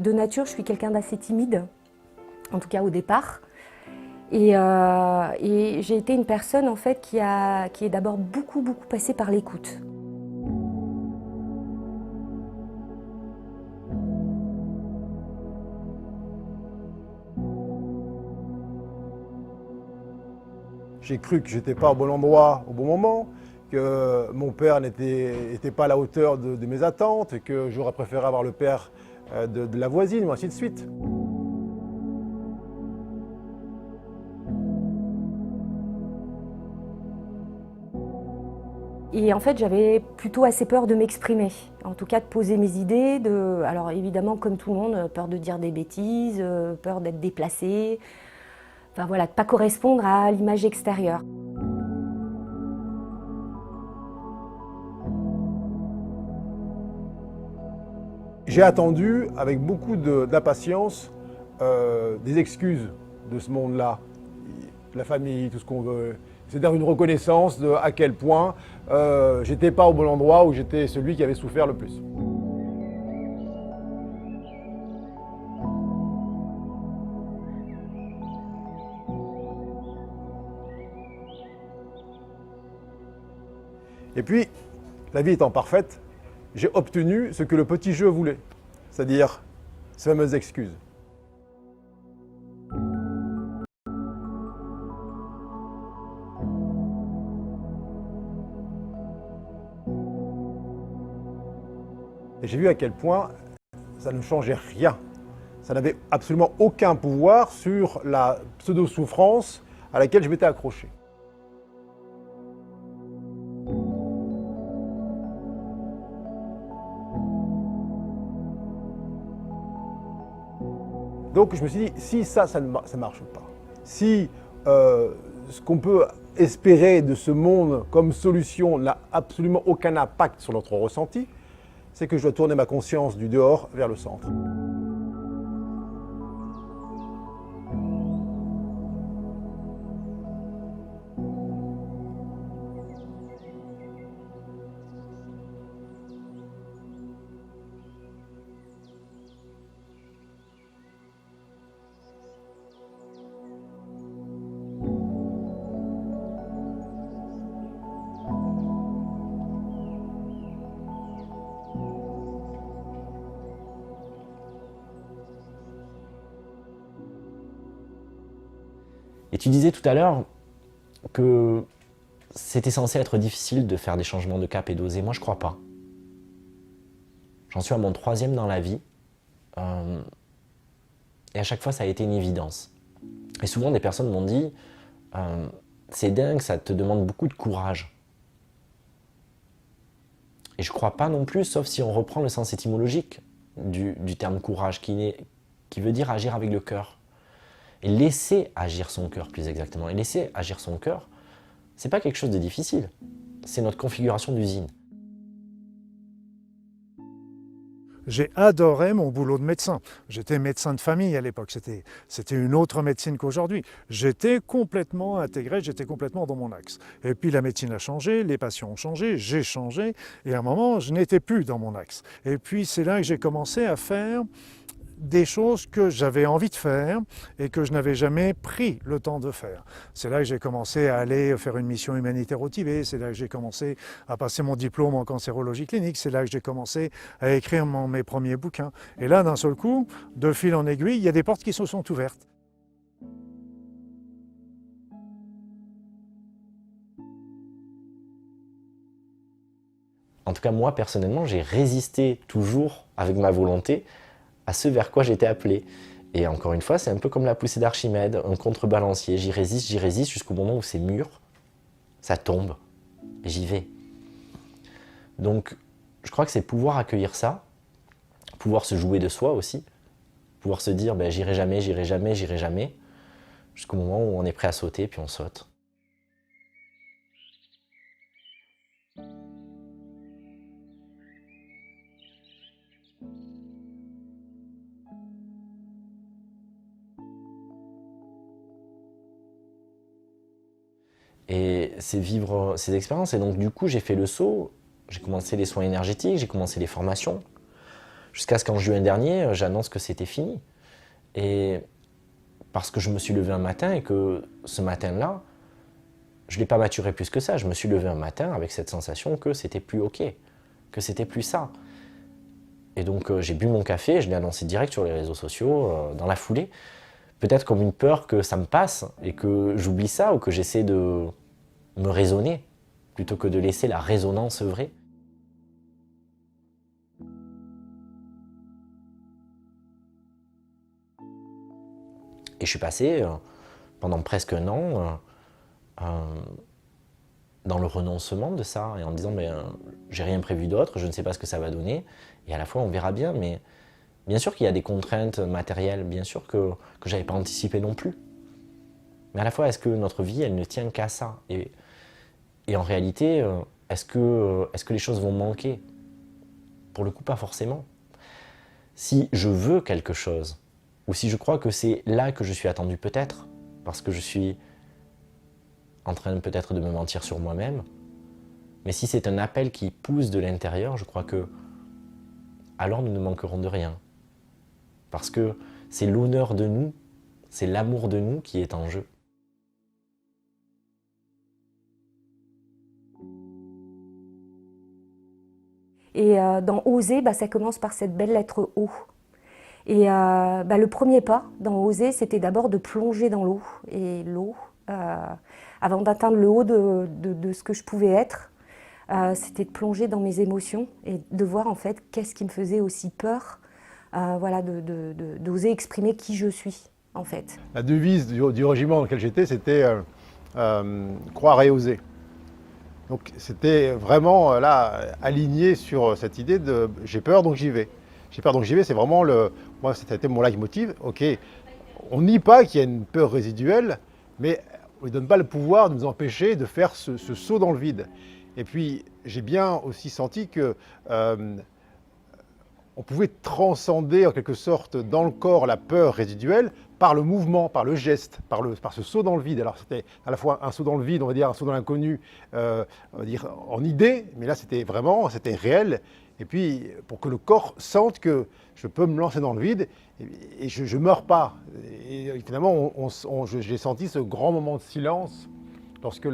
De nature, je suis quelqu'un d'assez timide, en tout cas au départ. Et j'ai été une personne en fait qui est d'abord beaucoup passée par l'écoute. J'ai cru que j'étais pas au bon endroit au bon moment, que mon père n'était pas à la hauteur de mes attentes et que j'aurais préféré avoir le père de la voisine, ou ainsi de suite. Et en fait, j'avais plutôt assez peur de m'exprimer, en tout cas de poser mes idées. Alors évidemment, comme tout le monde, peur de dire des bêtises, peur d'être déplacée, enfin voilà, de ne pas correspondre à l'image extérieure. J'ai attendu avec beaucoup d'impatience des excuses de ce monde-là, la famille, tout ce qu'on veut. C'est-à-dire une reconnaissance de à quel point j'étais pas au bon endroit, où j'étais celui qui avait souffert le plus. Et puis, la vie étant parfaite, j'ai obtenu ce que le petit jeu voulait, c'est-à-dire ces fameuses excuses. Et j'ai vu à quel point ça ne changeait rien. Ça n'avait absolument aucun pouvoir sur la pseudo-souffrance à laquelle je m'étais accroché. Donc je me suis dit, si ça ne marche pas, si ce qu'on peut espérer de ce monde comme solution n'a absolument aucun impact sur notre ressenti, c'est que je dois tourner ma conscience du dehors vers le centre. Et tu disais tout à l'heure que c'était censé être difficile de faire des changements de cap et d'oser. Moi, je crois pas. J'en suis à mon 3e dans la vie. Et à chaque fois, ça a été une évidence. Et souvent, des personnes m'ont dit c'est dingue, ça te demande beaucoup de courage. Et je crois pas non plus, sauf si on reprend le sens étymologique du terme courage, qui veut dire agir avec le cœur. Et laisser agir son cœur, plus exactement. Et laisser agir son cœur, c'est pas quelque chose de difficile. C'est notre configuration d'usine. J'ai adoré mon boulot de médecin. J'étais médecin de famille à l'époque. C'était une autre médecine qu'aujourd'hui. J'étais complètement intégré, j'étais complètement dans mon axe. Et puis la médecine a changé, les patients ont changé, j'ai changé. Et à un moment, je n'étais plus dans mon axe. Et puis c'est là que j'ai commencé à faire des choses que j'avais envie de faire et que je n'avais jamais pris le temps de faire. C'est là que j'ai commencé à aller faire une mission humanitaire au Tibet, c'est là que j'ai commencé à passer mon diplôme en cancérologie clinique, c'est là que j'ai commencé à écrire mes premiers bouquins. Et là, d'un seul coup, de fil en aiguille, il y a des portes qui se sont ouvertes. En tout cas, moi, personnellement, j'ai résisté toujours avec ma volonté à ce vers quoi j'étais appelé. Et encore une fois, c'est un peu comme la poussée d'Archimède, un contrebalancier. J'y résiste jusqu'au moment où c'est mûr, ça tombe, et j'y vais. Donc, je crois que c'est pouvoir accueillir ça, pouvoir se jouer de soi aussi, pouvoir se dire ben, j'irai jamais, j'irai jamais, j'irai jamais, jusqu'au moment où on est prêt à sauter, puis on saute. Et c'est vivre ces expériences. Et donc du coup, j'ai fait le saut, j'ai commencé les soins énergétiques, j'ai commencé les formations. Jusqu'à ce qu'en juin dernier, j'annonce que c'était fini. Et parce que je me suis levé un matin et que ce matin-là, je ne l'ai pas maturé plus que ça. Je me suis levé un matin avec cette sensation que c'était plus OK, que c'était plus ça. Et donc j'ai bu mon café, je l'ai annoncé direct sur les réseaux sociaux, dans la foulée. Peut-être comme une peur que ça me passe et que j'oublie ça ou que j'essaie de me raisonner plutôt que de laisser la résonance œuvrer. Et je suis passé pendant presque un an dans le renoncement de ça et en me disant j'ai rien prévu d'autre, je ne sais pas ce que ça va donner et à la fois on verra bien, mais bien sûr qu'il y a des contraintes matérielles, bien sûr que je n'avais pas anticipé non plus. Mais à la fois, est-ce que notre vie, elle ne tient qu'à ça et en réalité, est-ce que les choses vont manquer? Pour le coup, pas forcément. Si je veux quelque chose, ou si je crois que c'est là que je suis attendu peut-être, parce que je suis en train peut-être de me mentir sur moi-même, mais si c'est un appel qui pousse de l'intérieur, je crois que alors nous ne manquerons de rien. Parce que c'est l'honneur de nous, c'est l'amour de nous qui est en jeu. Et dans Oser, ça commence par cette belle lettre O. Et le premier pas dans Oser, c'était d'abord de plonger dans l'eau. Et l'eau, avant d'atteindre le haut de ce que je pouvais être, c'était de plonger dans mes émotions et de voir en fait qu'est-ce qui me faisait aussi peur, d'oser exprimer qui je suis en fait. La devise du régiment dans lequel j'étais, c'était croire et oser. Donc c'était vraiment là aligné sur cette idée de j'ai peur donc j'y vais. J'ai peur donc j'y vais, c'est vraiment moi c'était mon leitmotiv. Ok, on nie pas qu'il y a une peur résiduelle, mais on ne donne pas le pouvoir de nous empêcher de faire ce saut dans le vide. Et puis j'ai bien aussi senti que on pouvait transcender en quelque sorte dans le corps la peur résiduelle par le mouvement, par le geste, par ce saut dans le vide. Alors c'était à la fois un saut dans le vide, on va dire un saut dans l'inconnu, on va dire en idée, mais là c'était réel. Et puis pour que le corps sente que je peux me lancer dans le vide et je ne meurs pas. Et finalement j'ai senti ce grand moment de silence lorsque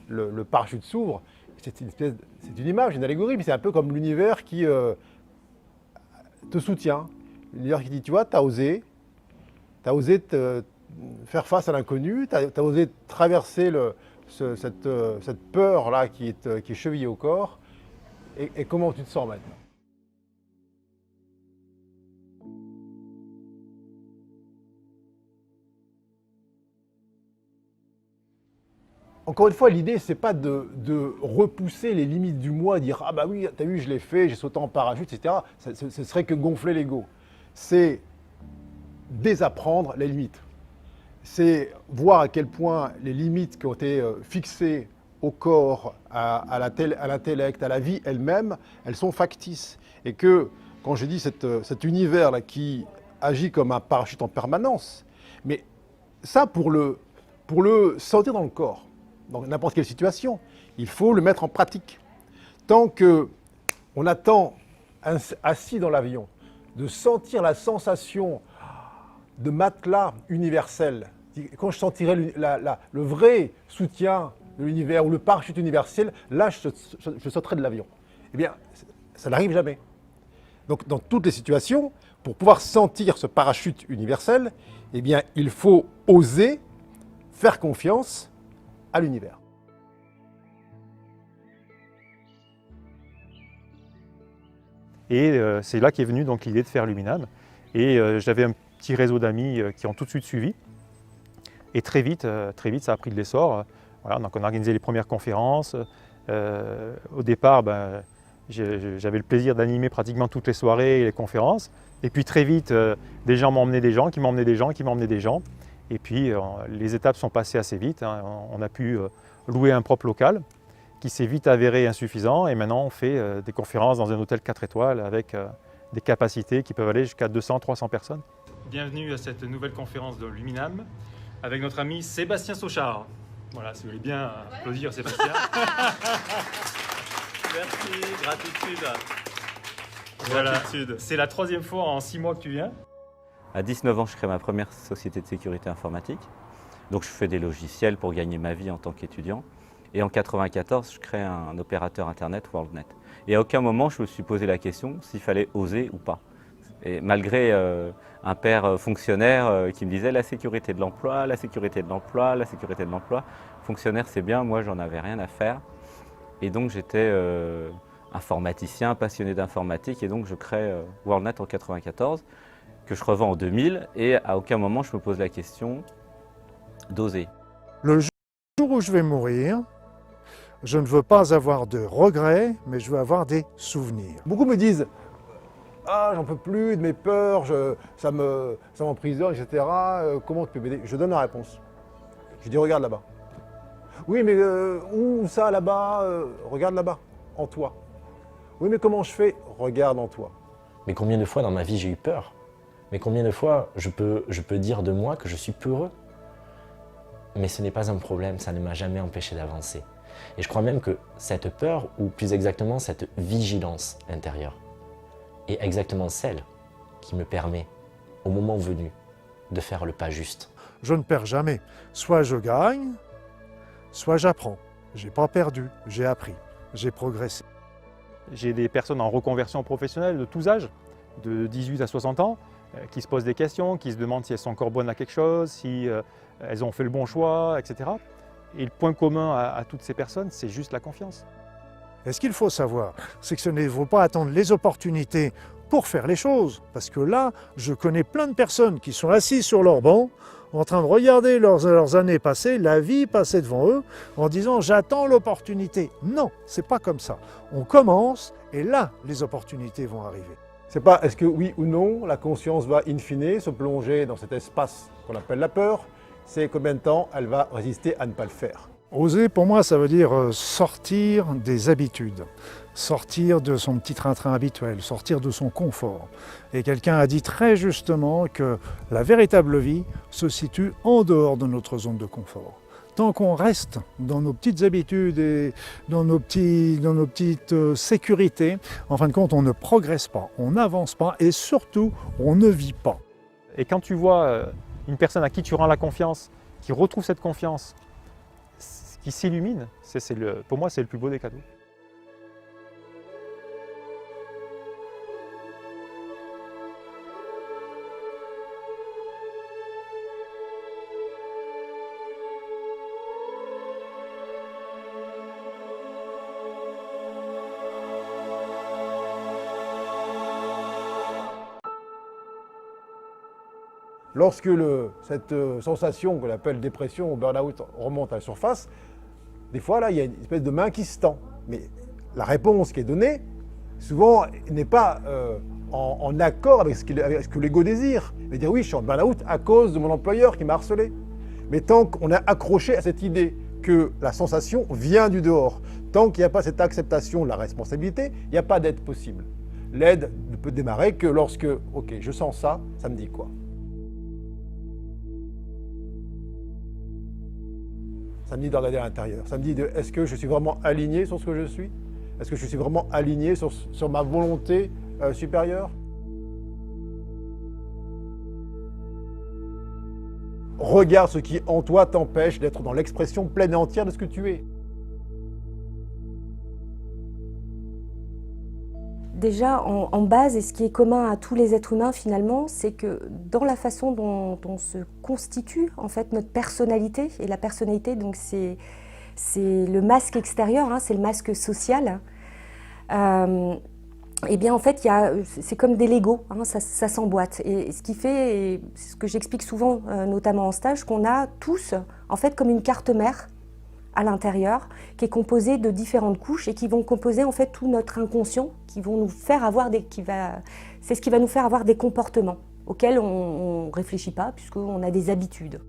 le parachute s'ouvre. C'est une image, une allégorie, mais c'est un peu comme l'univers qui te soutient. L'univers qui dit, tu vois, tu as osé te faire face à l'inconnu, tu as osé traverser cette peur-là qui est chevillée au corps, et comment tu te sens maintenant? Encore une fois, l'idée, c'est pas de repousser les limites du moi, dire « Ah bah oui, t'as vu, je l'ai fait, j'ai sauté en parachute, etc. » Ce serait que gonfler l'ego. C'est désapprendre les limites. C'est voir à quel point les limites qui ont été fixées au corps, à l'intellect, à la vie elle-même, elles sont factices. Et que, quand je dis cet univers-là qui agit comme un parachute en permanence, mais ça, pour le sentir dans le corps, dans n'importe quelle situation, il faut le mettre en pratique. Tant qu'on attend, assis dans l'avion, de sentir la sensation de matelas universel, quand je sentirai le vrai soutien de l'univers ou le parachute universel, là je sauterai de l'avion. Eh bien, ça n'arrive jamais. Donc dans toutes les situations, pour pouvoir sentir ce parachute universel, eh bien, il faut oser faire confiance à l'univers. Et c'est là qu'est venue donc l'idée de faire Luminam. Et j'avais un petit réseau d'amis qui ont tout de suite suivi. Et très vite, ça a pris de l'essor. Voilà, donc on a organisé les premières conférences. Au départ, j'avais le plaisir d'animer pratiquement toutes les soirées et les conférences. Et puis très vite, des gens m'emmenaient des gens, qui m'emmenaient des gens, qui m'emmenaient des gens. Et puis les étapes sont passées assez vite. Hein. On a pu louer un propre local qui s'est vite avéré insuffisant. Et maintenant, on fait des conférences dans un hôtel 4 étoiles avec des capacités qui peuvent aller jusqu'à 200-300 personnes. Bienvenue à cette nouvelle conférence de Luminam avec notre ami Sébastien Sauchard. Voilà, si vous voulez bien applaudir Sébastien. Merci, gratitude. Voilà. C'est la 3e fois en 6 mois que tu viens. À 19 ans, je crée ma première société de sécurité informatique. Donc je fais des logiciels pour gagner ma vie en tant qu'étudiant. Et en 1994, je crée un opérateur Internet, WorldNet. Et à aucun moment, je me suis posé la question s'il fallait oser ou pas. Et malgré un père fonctionnaire qui me disait la sécurité de l'emploi, la sécurité de l'emploi, la sécurité de l'emploi. Fonctionnaire, c'est bien, moi, j'en avais rien à faire. Et donc j'étais informaticien, passionné d'informatique. Et donc je crée WorldNet en 1994, que je revends en 2000. Et à aucun moment, je me pose la question d'oser. Le jour où je vais mourir, je ne veux pas avoir de regrets, mais je veux avoir des souvenirs. Beaucoup me disent « Ah, j'en peux plus de mes peurs, ça m'emprisonne, etc. Comment tu peux m'aider ?» Je donne la réponse. Je dis « Regarde là-bas. » Oui, mais où ça là-bas Regarde là-bas, en toi. Oui, mais comment je fais? Regarde en toi. Mais combien de fois dans ma vie j'ai eu peur? Mais combien de fois je peux dire de moi que je suis peureux? Mais ce n'est pas un problème, ça ne m'a jamais empêché d'avancer. Et je crois même que cette peur, ou plus exactement cette vigilance intérieure, est exactement celle qui me permet, au moment venu, de faire le pas juste. Je ne perds jamais. Soit je gagne, soit j'apprends. J'ai pas perdu, j'ai appris, j'ai progressé. J'ai des personnes en reconversion professionnelle de tous âges, de 18 à 60 ans, qui se posent des questions, qui se demandent si elles sont encore bonnes à quelque chose, si elles ont fait le bon choix, etc. Et le point commun à toutes ces personnes, c'est juste la confiance. Et ce qu'il faut savoir, c'est que ce ne faut pas attendre les opportunités pour faire les choses. Parce que là, je connais plein de personnes qui sont assises sur leur banc, en train de regarder leurs années passées, la vie passer devant eux, en disant « j'attends l'opportunité ». Non, c'est pas comme ça. On commence et là, les opportunités vont arriver. C'est pas est-ce que oui ou non, la conscience va in fine se plonger dans cet espace qu'on appelle la peur, c'est combien de temps elle va résister à ne pas le faire. Oser, pour moi, ça veut dire sortir des habitudes, sortir de son petit train-train habituel, sortir de son confort. Et quelqu'un a dit très justement que la véritable vie se situe en dehors de notre zone de confort. Tant qu'on reste dans nos petites habitudes et dans nos petites sécurités, en fin de compte, on ne progresse pas, on n'avance pas et surtout, on ne vit pas. Et quand tu vois une personne à qui tu rends la confiance, qui retrouve cette confiance, qui s'illumine, pour moi, c'est le plus beau des cadeaux. Lorsque cette sensation qu'on appelle dépression ou burn-out remonte à la surface, des fois là, il y a une espèce de main qui se tend. Mais la réponse qui est donnée, souvent, n'est pas en accord avec ce que l'ego désire. Il va dire oui, je suis en burn-out à cause de mon employeur qui m'a harcelé. Mais tant qu'on est accroché à cette idée que la sensation vient du dehors, tant qu'il n'y a pas cette acceptation de la responsabilité, il n'y a pas d'aide possible. L'aide ne peut démarrer que lorsque, ok, je sens ça, ça me dit quoi? Ça me dit de regarder à l'intérieur. Ça me dit de est-ce que je suis vraiment aligné sur ce que je suis? Est-ce que je suis vraiment aligné sur ma volonté supérieure? Regarde ce qui en toi t'empêche d'être dans l'expression pleine et entière de ce que tu es. Déjà, en base, et ce qui est commun à tous les êtres humains finalement, c'est que dans la façon dont on se constitue en fait notre personnalité, et la personnalité, donc c'est le masque extérieur, hein, c'est le masque social. Et bien en fait, c'est comme des Legos, hein, ça s'emboîte. Et ce qui fait, et c'est ce que j'explique souvent, notamment en stage, qu'on a tous en fait comme une carte mère à l'intérieur, qui est composée de différentes couches et qui vont composer en fait tout notre inconscient, qui vont nous faire avoir c'est ce qui va nous faire avoir des comportements auxquels on ne réfléchit pas puisqu'on a des habitudes.